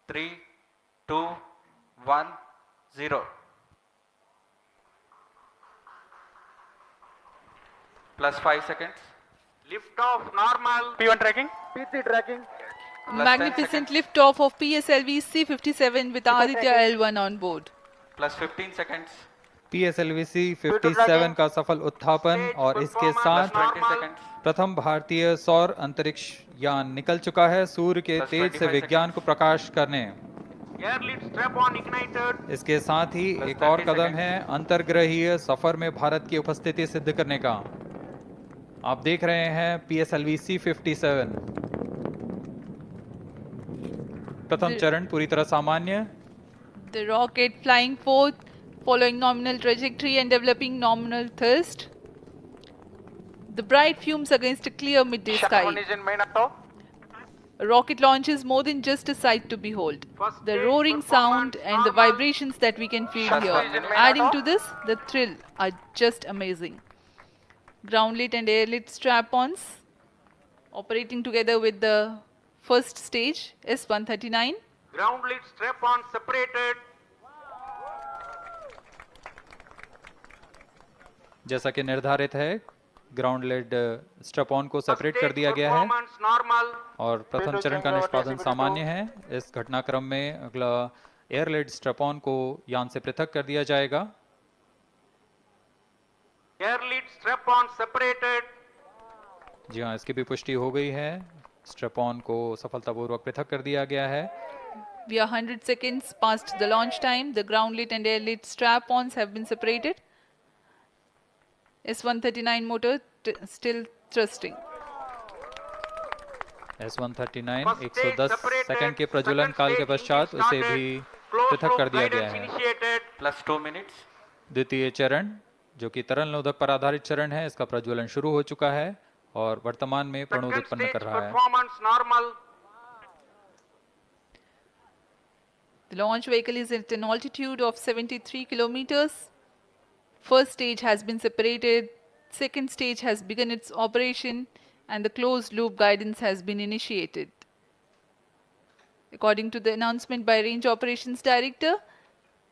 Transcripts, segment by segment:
3, 2, 1, 0. Plus 5 seconds. Lift off normal. P1 tracking. P3 tracking. Plus 10 Magnificent seconds. liftoff of PSLV C-57 with Aditya L1 on board. Plus 15 seconds. PSLV C-57 का सफल उत्थापन और इसके साथ Plus 20 seconds. प्रथम भारतीय सौर अंतरिक्ष यान निकल चुका है सूर्य के Plus तेज से 25 विज्ञान को प्रकाश करने। Air lead strap on ignited. इसके साथ ही Plus एक और 30 कदम seconds. है अंतर्ग्रहीय सफर में भारत की उपस्थिति सिद्ध करने का। आप देख रहे हैं PSLV C-57 प्रथम चरण पूरी तरह सामान्य। The rocket flying forth, following nominal trajectory and developing nominal thrust. The bright fumes against a clear midday Shut sky. one engine main up. A rocket launch is more than just a sight to behold. First The stage roaring sound performance and the normal. vibrations that we can feel Shut here, one engine main adding up. to this, the thrill are just amazing. Ground lit and air lit strap-ons operating together with the first stage S-139. Ground lead strap on separated. जैसा कि निर्धारित है ground lead स्ट्रप on को separate कर Stage दिया गया है performance normal. और प्रथम चरण का निष्पादन सामान्य है। इस घटनाक्रम में अगला एयर लेड स्ट्रप ऑन को यान से पृथक कर दिया जाएगा। Air lead strap on separated. जी हाँ, इसकी भी पुष्टि हो गई है। स्ट्रप ऑन को सफलतापूर्वक पृथक कर दिया गया है। We are 100 seconds past the launch time. The ground lit and air lit strap-ons have been separated. S-139 motor still thrusting. S-139 First stage 110 separated. Second के प्रज्वलन Second काल के stage पश्चात engine उसे started. भी Closed पृथक loop कर दिया गया guidance है। initiated. Plus 2 minutes. द्वितीय चरण जो कि तरल नोदक पर आधारित चरण है, इसका प्रज्वलन शुरू हो चुका है और वर्तमान में प्रणोद Second उत्पन्न stage कर रहा है। performance normal. The launch vehicle is at an altitude of 73 kilometers. First stage has been separated. Second stage has begun its operation and the closed loop guidance has been initiated. According to the announcement by Range Operations Director,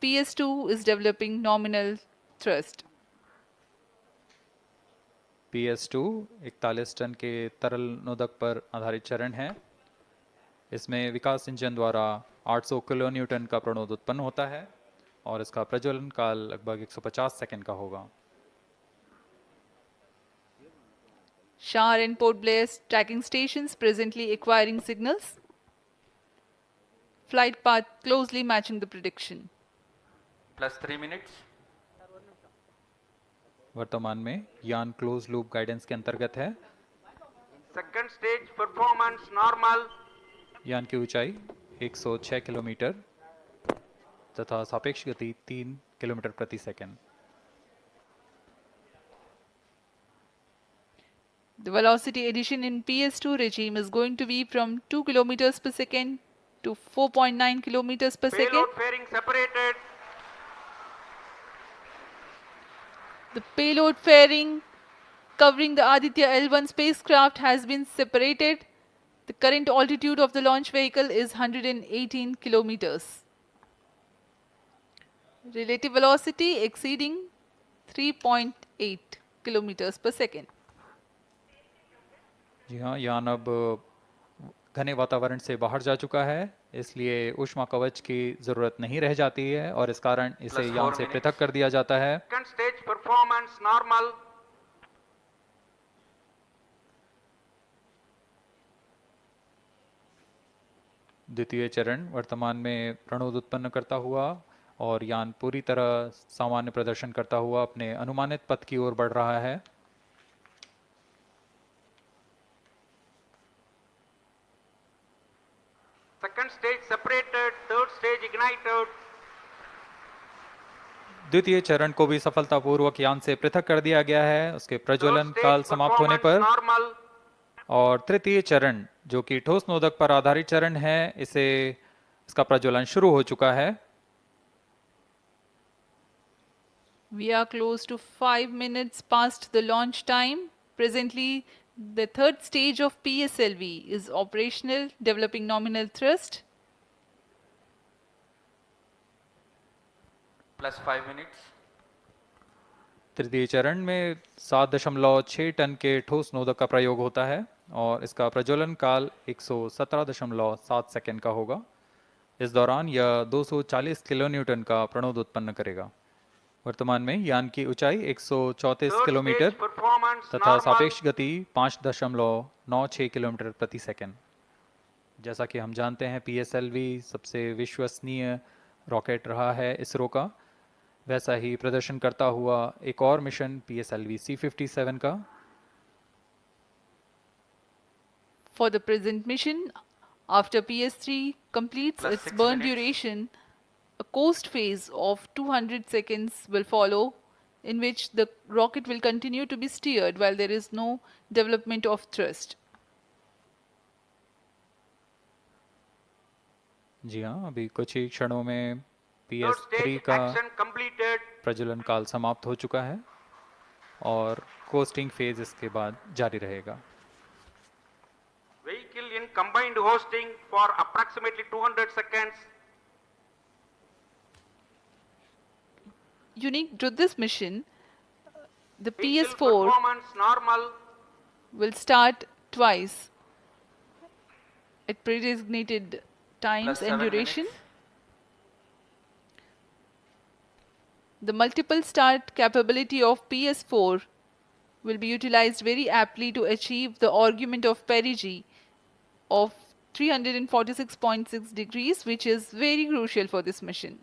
PS2 is developing nominal thrust. PS2 41 ton के तरल नोदक पर आधारित चरण है। इसमें विकास engine द्वारा 800 kilo Newton का प्रणोद उत्पन्न होता है और इसका प्रज्वलन काल लगभग 150 सेकंड का होगा। Shar and Port Blair tracking stations presently acquiring signals. Flight path closely matching the prediction. Plus 3 minutes. वर्तमान में यान क्लोज लूप गाइडेंस के अंतर्गत है। Second stage performance normal. यान की ऊंचाई 106 किलोमीटर तथा सापेक्ष गति 3 किलोमीटर प्रति second. The velocity addition in PS2 regime is going to be from 2 kilometers per second to 4.9 kilometers per second. Payload fairing separated. The payload fairing covering the Aditya L1 spacecraft has been separated. The current altitude of the launch vehicle is 118 kilometers. Relative velocity exceeding 3.8 kilometers per second. जी हाँ, यान अब घने वातावरण से बाहर जा चुका है, इसलिए ऊष्मा कवच की जरूरत नहीं रह जाती है और इस कारण इसे Plus यान 4 से minutes. पृथक कर दिया जाता है। Second stage performance normal. द्वितीय चरण वर्तमान में प्रणोद उत्पन्न करता हुआ और यान पूरी तरह सामान्य प्रदर्शन करता हुआ अपने अनुमानित पथ की ओर बढ़ रहा है। Second stage separated. Third stage ignited. द्वितीय चरण को भी सफलतापूर्वक यान से पृथक कर दिया गया है उसके प्रज्वलन Third stage काल समाप्त होने पर। performance normal. और तृतीय चरण जो कि ठोस नोदक पर आधारित चरण है, इसका प्रज्वलन शुरू हो चुका है। We are close to 5 minutes past the launch time. Presently, the third stage of PSLV is operational, developing nominal thrust. plus 5 minutes. तृतीय चरण में 7.6 टन के ठोस नोदक का प्रयोग होता है और इसका प्रज्वलन काल 117.7 सेकंड का होगा। इस दौरान यह 240 किलोन्यूटन का प्रणोद उत्पन्न करेगा। वर्तमान में यान की ऊंचाई 134 Third किलोमीटर stage performance तथा normal. सापेक्ष गति 5.96 किलोमीटर प्रति सेकंड। जैसा कि हम जानते हैं PSLV सबसे विश्वसनीय रॉकेट रहा है इसरो का, वैसा ही प्रदर्शन करता हुआ एक और मिशन PSLV C57 का। For the present mission, after PS3 completes Plus its 6 burn minutes. duration, a coast phase of 200 seconds will follow, in which the rocket will continue to be steered while there is no development of thrust. जी हाँ, अभी कुछ ही क्षणों में Third PS3 stage का action completed. प्रज्वलन काल समाप्त हो चुका है और कोस्टिंग फेज इसके बाद जारी रहेगा। Vehicle in combined hosting for approximately 200 seconds. Unique to this mission, the Vehicle PS4 performance normal. will start twice at pre-designated times Plus and 7 duration. minutes. The multiple start capability of PS4 will be utilized very aptly to achieve the argument of perigee of 346.6 degrees, which is very crucial for this mission.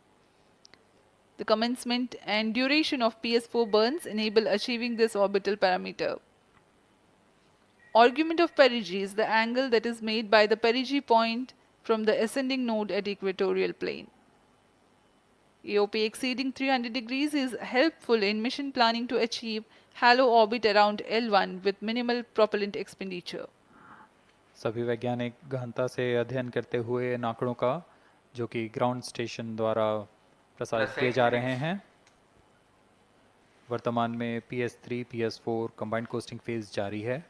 The commencement and duration of PS4 burns enable achieving this orbital parameter. Argument of perigee is the angle that is made by the perigee point from the ascending node at equatorial plane. AOP exceeding 300 degrees is helpful in mission planning to achieve halo orbit around L1 with minimal propellant expenditure. सभी वैज्ञानिक गहनता से अध्ययन करते हुए इन आंकड़ों का, जो कि ग्राउंड स्टेशन द्वारा प्रसारित Plus किए 8 जा रहे minutes. हैं। वर्तमान में PS3 PS4 combined costing phase जारी है।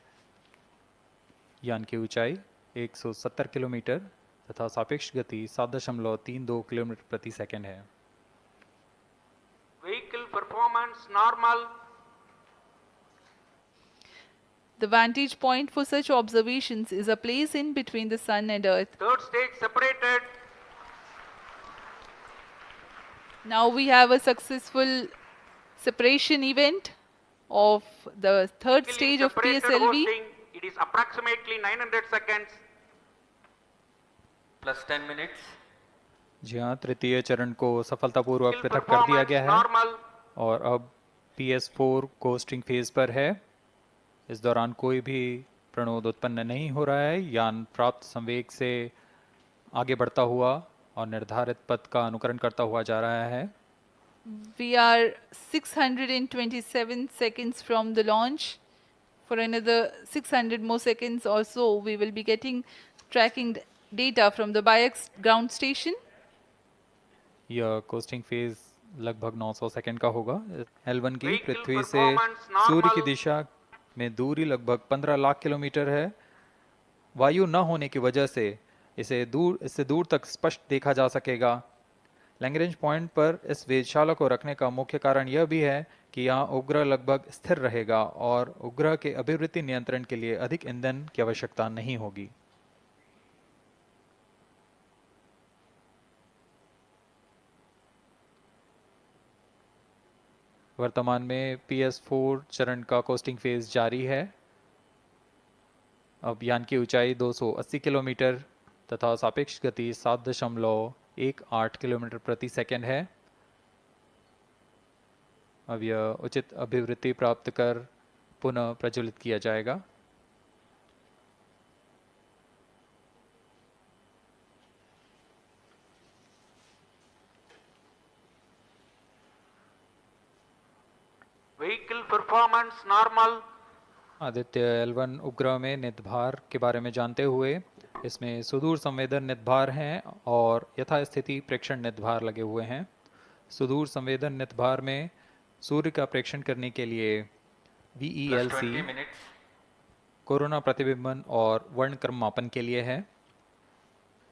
यान की ऊंचाई 170 किलोमीटर तथा सापेक्ष गति 7.32 किलोमीटर प्रति सेकंड है। Vehicle performance normal. The vantage point for such observations is a place in between the Sun and Earth. Third stage separated. Now we have a successful separation event of the third Vehicle in stage of separated PSLV. hosting. It is approximately 900 seconds. Plus 10 minutes. जी हाँ, तृतीय चरण को सफलतापूर्वक Vehicle पृथक कर दिया performance गया है normal. और अब PS4 कोस्टिंग फेज पर है। इस दौरान कोई भी प्रणोद उत्पन्न नहीं हो रहा है। यान प्राप्त संवेग से आगे बढ़ता हुआ और निर्धारित पथ का अनुकरण करता हुआ जा रहा है। We are 627 seconds from the launch. For another 600 more seconds or so, we will be getting tracking data from the BIAX ground station. यह कोस्टिंग फेज लगभग 900 सेकंड का होगा। L1 की Vehicle पृथ्वी से performance normal. सूर्य की दिशा में दूरी लगभग 15 लाख किलोमीटर है। वायु न होने की वजह से इससे दूर तक स्पष्ट देखा जा सकेगा। लैग्रेंज पॉइंट पर इस वेधशाला को रखने का मुख्य कारण यह भी है कि यहाँ उपग्रह लगभग स्थिर रहेगा और उपग्रह के अभिवृत्ति नियंत्रण के लिए अधिक ईंधन की आवश्यकता नहीं होगी। वर्तमान में PS4 चरण का कोस्टिंग फेज जारी है। अब यान की ऊंचाई 280 किलोमीटर तथा सापेक्ष गति 7.18 किलोमीटर प्रति सेकंड है। अब यह उचित अभिवृत्ति प्राप्त कर पुनः प्रज्वलित किया जाएगा। Vehicle performance normal. Aditya L1 उपग्रह में नितभार के बारे में जानते हुए इसमें सुदूर संवेदन नितभार हैं और यथास्थिति प्रेक्षण नितभार लगे हुए हैं। सुदूर संवेदन नितभार में सूर्य का प्रेक्षण करने के लिए Plus VELC 20 minutes. कोरोना प्रतिबिंबन और वर्णक्रम मापन के लिए है।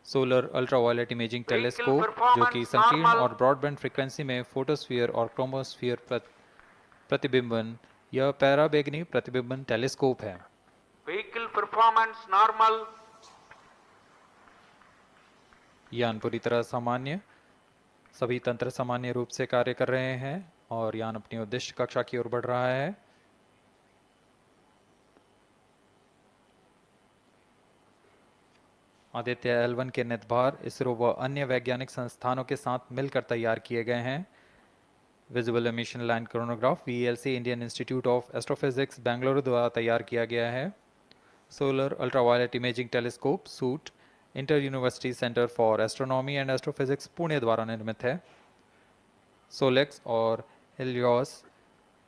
Solar ultraviolet imaging Vehicle telescope जो performance कि संकीर्ण normal. और ब्रॉडबैंड फ्रीक्वेंसी में फोटोस्फीयर और क्रोमोस्फीयर प्रतिबिंबन यह पैराबैंगनी प्रतिबिंबन टेलीस्कोप है। Vehicle performance normal. यान पूरी तरह सामान्य, सभी तंत्र सामान्य रूप से कार्य कर रहे हैं और यान अपनी उद्देश्य कक्षा की ओर बढ़ रहा है। आदित्य L1 के निर्धार इसरो व अन्य वैज्ञानिक संस्थानों के साथ मिलकर तैयार किए गए हैं। Visible emission line chronograph VELC Indian institute of astrophysics Bengaluru द्वारा तैयार किया गया है। Solar ultraviolet imaging telescope suit inter university centre for astronomy and astrophysics Pune द्वारा निर्मित है। सोलेक्स और हेलियोस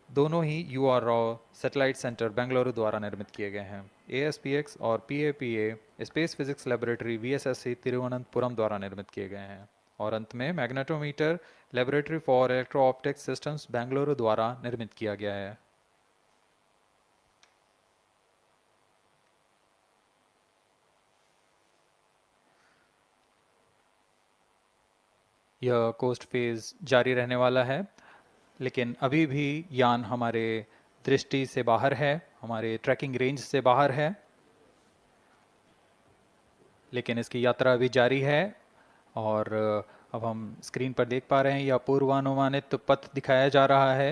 दोनों ही UR Rao satellite centre Bengaluru द्वारा निर्मित किए गए हैं। ASPX और PAPA space physics laboratory VSSC Thiruvananthapuram द्वारा निर्मित किए गए हैं। और अंत में magnetometer laboratory for electro optics systems Bengaluru द्वारा निर्मित किया गया है। यह कोस्ट फेज जारी रहने वाला है, लेकिन अभी भी यान हमारे दृष्टि से बाहर है, हमारे ट्रैकिंग रेंज से बाहर है, लेकिन इसकी यात्रा अभी जारी है। और अब हम स्क्रीन पर देख पा रहे हैं यह पूर्वानुमानित पथ दिखाया जा रहा है।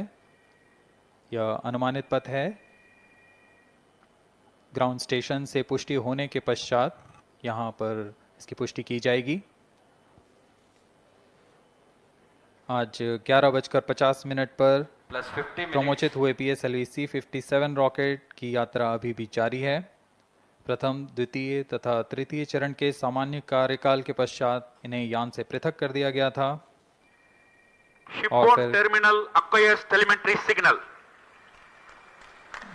यह अनुमानित पथ है। ग्राउंड स्टेशन से पुष्टि होने के पश्चात यहाँ पर इसकी पुष्टि की जाएगी। आज 11:50 पर plus 50 minutes. प्रमोचित हुए PSLV C-57 रॉकेट की यात्रा अभी भी जारी है। प्रथम, द्वितीय तथा तृतीय चरण के सामान्य कार्यकाल के पश्चात इन्हें यान से पृथक कर दिया गया था। Shipboard terminal acquires telemetry signal.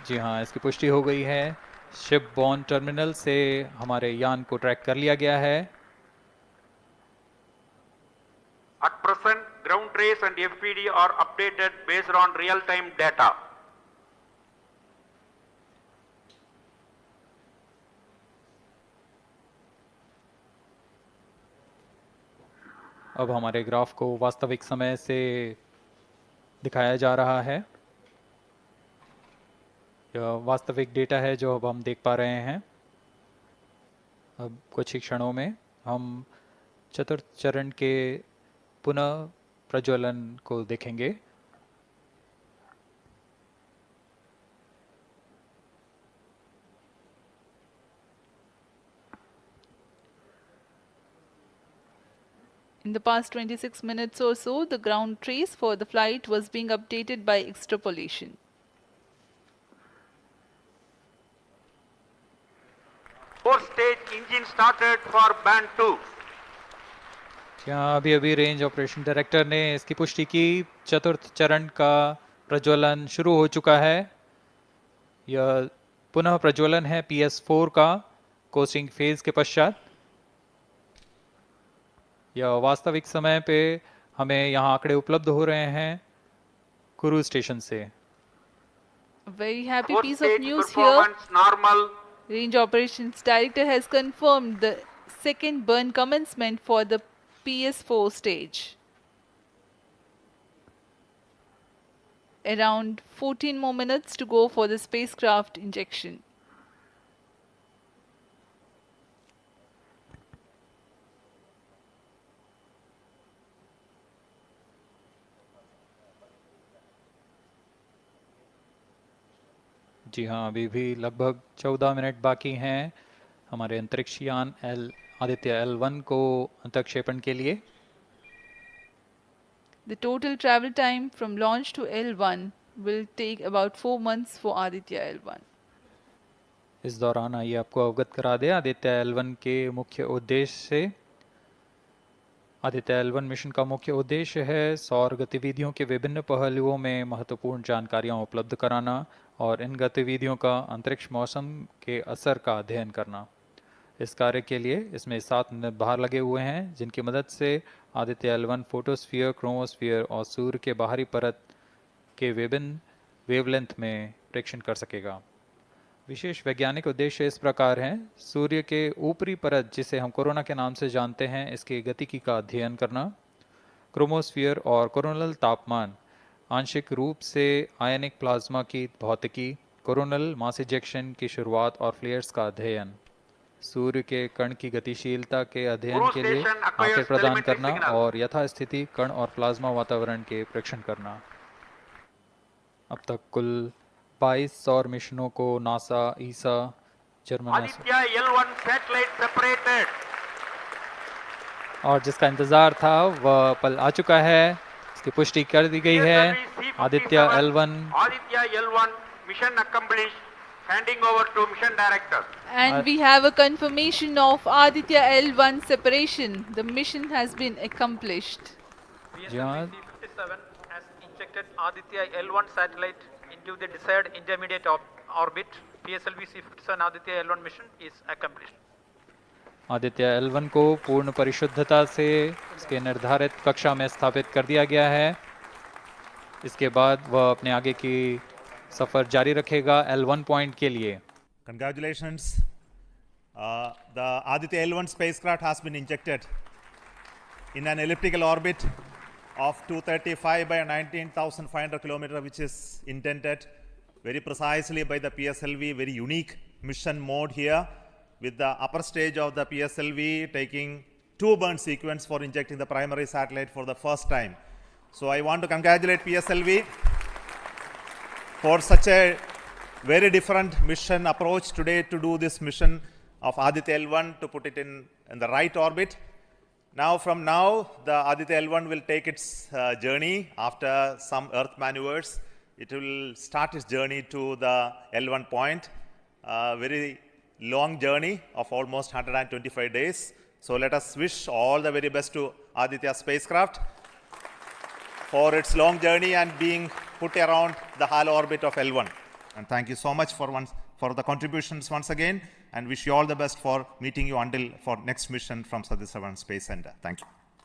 जी हाँ, इसकी पुष्टि हो गई है। शिपबॉर्न टर्मिनल से हमारे यान को ट्रैक कर लिया गया है। At present, ground trace and FPD are updated based on real-time data. अब हमारे ग्राफ को वास्तविक समय से दिखाया जा रहा है। यह वास्तविक डेटा है जो अब हम देख पा रहे हैं। अब कुछ ही क्षणों में हम चतुर्थ चरण के पुनः प्रज्वलन को देखेंगे। In the past 26 minutes or so, the ground trace for the flight was being updated by extrapolation. Four-stage engine started for band 2. यहाँ अभी अभी रेंज ऑपरेशन डायरेक्टर ने इसकी पुष्टि की। चतुर्थ चरण का प्रज्वलन शुरू हो चुका है। यह पुनः प्रज्वलन है PS4 का कोस्टिंग फेज के पश्चात। यह वास्तविक समय पे हमें यहाँ आंकड़े उपलब्ध हो रहे हैं क्रूज स्टेशन से। A very happy piece of Four-stage news here. performance normal. Range Operations Director has confirmed the second burn commencement for the PS4 stage. Around 14 more minutes to go for the spacecraft injection. जी हाँ, अभी भी लगभग 14 minute बाकी हैं हमारे अंतरिक्ष यान Aditya L1 को अंतक्षेपण के लिए। The total travel time from launch to L1 will take about 4 months for Aditya L1. इस दौरान आइए आपको अवगत करा दें आदित्य L1 के मुख्य उद्देश्य से। आदित्य L1 मिशन का मुख्य उद्देश्य है सौर गतिविधियों के विभिन्न पहलुओं में महत्वपूर्ण जानकारियां उपलब्ध कराना और इन गतिविधियों का अंतरिक्ष मौसम के असर का अध्ययन करना। इस कार्य के लिए इसमें 7 निर्धार लगे हुए हैं जिनकी मदद से आदित्य L1 फोटोस्फीयर, क्रोमोस्फीयर और सूर्य के बाहरी परत के विभिन्न वेवलेंथ में प्रेक्षण कर सकेगा। विशेष वैज्ञानिक उद्देश्य इस प्रकार हैं: सूर्य के ऊपरी परत, जिसे हम कोरोना के नाम से जानते हैं, इसकी गतिकी का अध्ययन करना, क्रोमोस्फीयर और कोरोनल तापमान, आंशिक रूप से आयनिक प्लाज्मा की भौतिकी, कोरोनल मास इजेक्शन की शुरुआत और फ्लेयर्स का अध्ययन, सूर्य के कण की गतिशीलता के अध्ययन के लिए आंकड़े प्रदान करना और यथास्थिति कण और प्लाज्मा वातावरण के परीक्षण करना। अब तक कुल 22 सौर मिशनों को नासा, ईसा, German Aditya L1 satellite separated. और जिसका इंतजार था वह पल आ चुका है, इसकी पुष्टि कर दी गई है। PSLV Aditya C57, L1 Aditya L1 mission accomplished. Handing over to mission director. And we have a confirmation of Aditya L1 separation. The mission has been accomplished. John. PSLV C57 has injected Aditya L1 satellite into the desired intermediate orbit. PSLV C57 Aditya L1 mission is accomplished. Aditya L1 को पूर्ण परिशुद्धता से इसके निर्धारित कक्षा में स्थापित कर दिया गया है। इसके बाद वह अपने आगे की सफर जारी रखेगा L1 पॉइंट के लिए। Congratulations. The Aditya L1 spacecraft has been injected in an elliptical orbit of 235 by 19,500 kilometers, which is intended very precisely by the PSLV. Very unique mission mode here, with the upper stage of the PSLV taking 2 burn sequence for injecting the primary satellite for the first time. So I want to congratulate PSLV for such a very different mission approach today to do this mission of Aditya L1 to put it in the right orbit. Now, from now, the Aditya L1 will take its journey after some Earth maneuvers. It will start its journey to the L1 point, very long journey of almost 125 days. So let us wish all the very best to Aditya spacecraft for its long journey and being put around the halo orbit of L1. And thank you so much for the contributions once again, and wish you all the best for meeting you until for next mission from Satish Dhawan Space Center. Thank you.